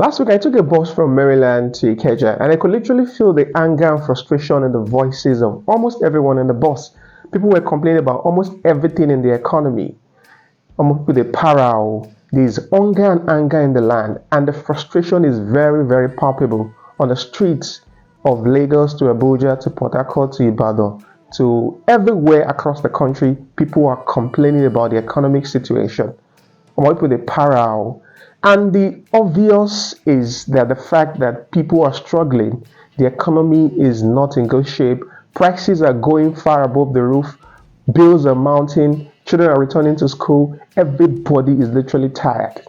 Last week, I took a bus from Maryland to Ikeja, and I could literally feel the anger and frustration in the voices of almost everyone in the bus. People were complaining about almost everything in the economy. Almost with the para, there's hunger and anger in the land, and the frustration is very, very palpable on the streets of Lagos to Abuja to Port Harcourt to Ibadan to everywhere across the country. People are complaining about the economic situation. With the para. And the obvious is that the fact that people are struggling, the economy is not in good shape, prices are going far above the roof, bills are mounting, children are returning to school, everybody is literally tired.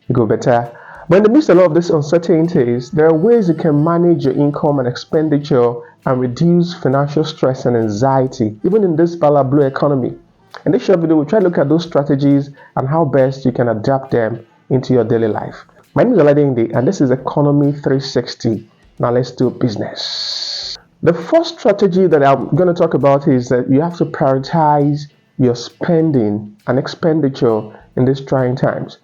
You go better. But in the midst of all of these uncertainties, there are ways you can manage your income and expenditure and reduce financial stress and anxiety, even in this BalaBlu economy. In this short video, we'll try to look at those strategies and how best you can adapt them into your daily life. My name is Oladinde, and this is Economy 360. Now let's do business. The first strategy that I'm going to talk about is that you have to prioritize your spending and expenditure in these trying times.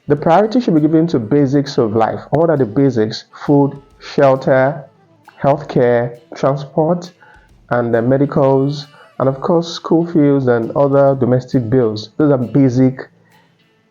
The priority should be given to basics of life. What are the basics? Food, shelter, healthcare, transport, and the medicals, and of course school fees and other domestic bills. Those are basic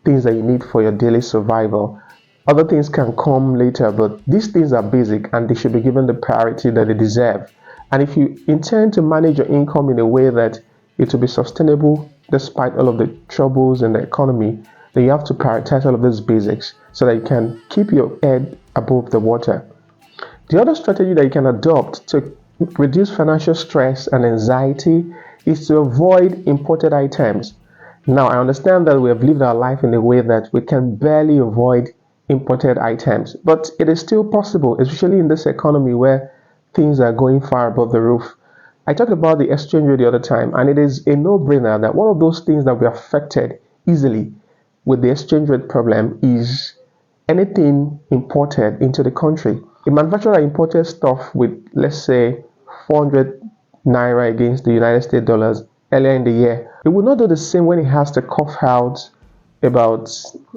things that you need for your daily survival. Other things can come later, but these things are basic and they should be given the priority that they deserve. And if you intend to manage your income in a way that it will be sustainable despite all of the troubles in the economy, then you have to prioritize all of these basics so that you can keep your head above the water. The other strategy that you can adopt to reduce financial stress and anxiety is to avoid imported items. Now, I understand that we have lived our life in a way that we can barely avoid imported items, but it is still possible, especially in this economy where things are going far above the roof. I talked about the exchange rate the other time, and it is a no-brainer that one of those things that we are affected easily with the exchange rate problem is anything imported into the country. A manufacturer imported stuff with, let's say, 400 naira against the United States dollars earlier in the year. It will not do the same when it has to cough out about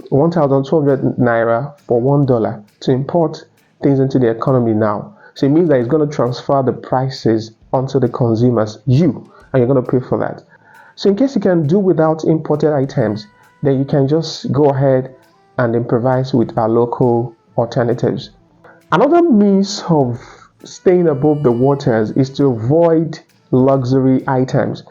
1,200 naira for $1 to import things into the economy now. So it means that it's going to transfer the prices onto the consumers, and you're going to pay for that. So in case you can do without imported items, then you can just go ahead and improvise with our local alternatives. Another means of staying above the waters is to avoid luxury items.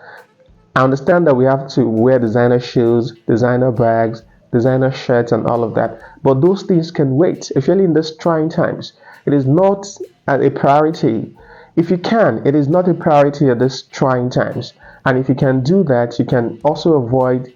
I understand that we have to wear designer shoes, designer bags, designer shirts, and all of that, but those things can wait, especially in these trying times. It is not a priority. If you can, it is not a priority at these trying times. And if you can do that, you can also avoid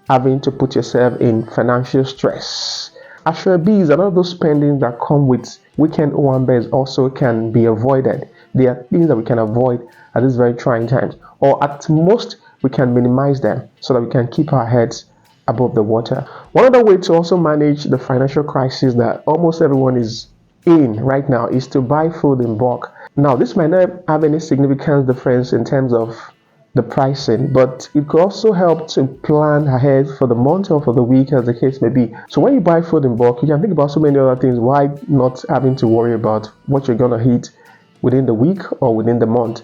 having to put yourself in financial stress. Ashwebis and all those spendings that come with weekend owambes also can be avoided. There are things that we can avoid at these very trying times, or at most we can minimize them so that we can keep our heads above the water. One other way to also manage the financial crisis that almost everyone is in right now is to buy food in bulk. Now, this might not have any significant difference in terms of the pricing, but it could also help to plan ahead for the month or for the week, as the case may be. So when you buy food in bulk, you can think about so many other things. Why not having to worry about what you're gonna eat within the week or within the month?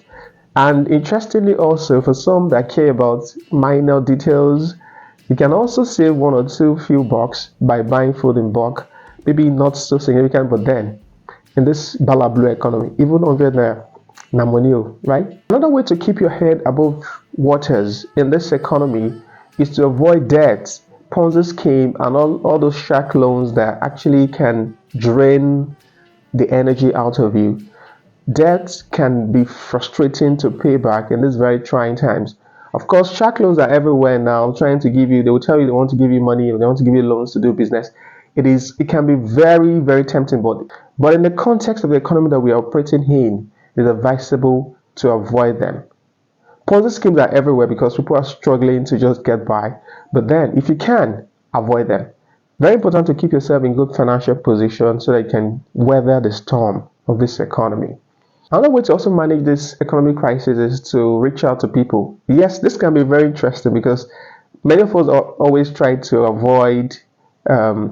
And interestingly also, for some that care about minor details, you can also save one or two few bucks by buying food in bulk. Maybe not so significant, but then in this BalaBlu economy, even 100 naira Namonio, right? Another way to keep your head above waters in this economy is to avoid debt, Ponzi scheme, and all those shark loans that actually can drain the energy out of you. Debt can be frustrating to pay back in these very trying times. Of course, shark loans are everywhere now, trying to give you, they will tell you they want to give you money, or they want to give you loans to do business. It can be very, very tempting, but in the context of the economy that we are operating in, it is advisable to avoid them. Ponzi schemes are everywhere because people are struggling to just get by. But then, if you can, avoid them. Very important to keep yourself in good financial position so that you can weather the storm of this economy. Another way to also manage this economic crisis is to reach out to people. Yes, this can be very interesting because many of us always try to avoid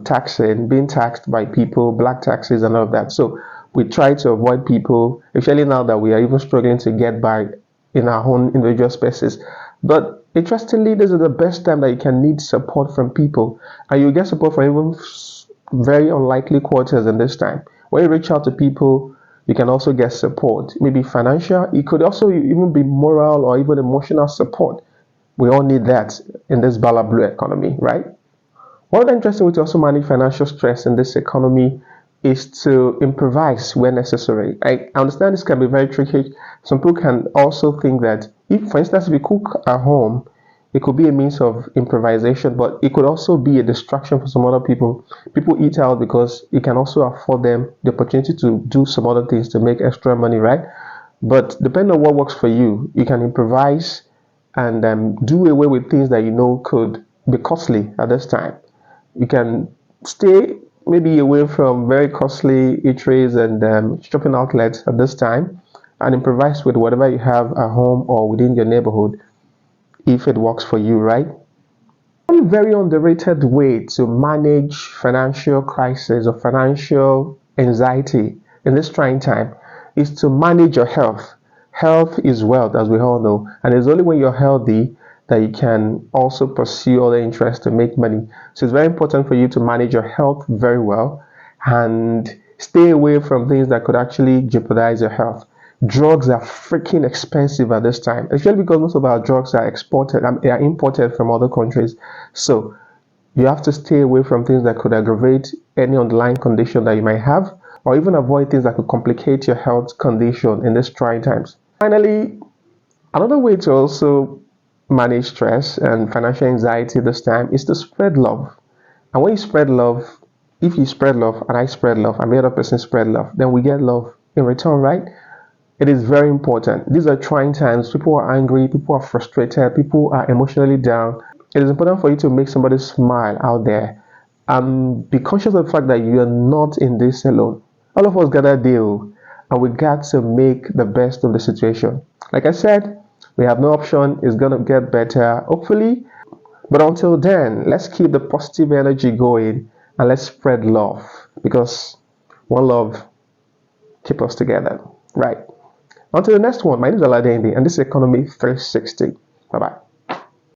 taxing, being taxed by people, black taxes and all of that. So we try to avoid people, especially now that we are even struggling to get by in our own individual spaces. But interestingly, this is the best time that you can need support from people, and you get support from even very unlikely quarters in this time. When you reach out to people, you can also get support, maybe financial. It could also even be moral or even emotional support. We all need that in this BalaBlu economy, right? One of the interesting ways to also manage financial stress in this economy is to improvise where necessary. I understand this can be very tricky. Some people can also think that if, for instance, if you cook at home, it could be a means of improvisation, but it could also be a distraction for some other people. People eat out because it can also afford them the opportunity to do some other things to make extra money, right? But depending on what works for you, you can improvise and do away with things that you know could be costly at this time. You can stay maybe away from very costly eateries and shopping outlets at this time and improvise with whatever you have at home or within your neighborhood if it works for you, right? One very underrated way to manage financial crisis or financial anxiety in this trying time is to manage your health. Health is wealth, as we all know, and it's only when you're healthy that you can also pursue other interests to make money. So it's very important for you to manage your health very well and stay away from things that could actually jeopardize your health. Drugs are freaking expensive at this time, especially because most of our drugs are exported and are imported from other countries. So you have to stay away from things that could aggravate any underlying condition that you might have, or even avoid things that could complicate your health condition in these trying times. Finally, another way to also manage stress and financial anxiety this time is to spread love. And when you spread love, if you spread love and I spread love and the other person spread love, then we get love in return, right? It is very important. These are trying times. People are angry, people are frustrated, people are emotionally down. It is important for you to make somebody smile out there and be conscious of the fact that you are not in this alone. All of us gotta deal and we got to make the best of the situation. Like I said, we have no option. It's gonna get better, hopefully. But until then, let's keep the positive energy going and let's spread love because one love keeps us together. Right. On to the next one. My name is Aladindi, and this is Economy 360. Bye bye.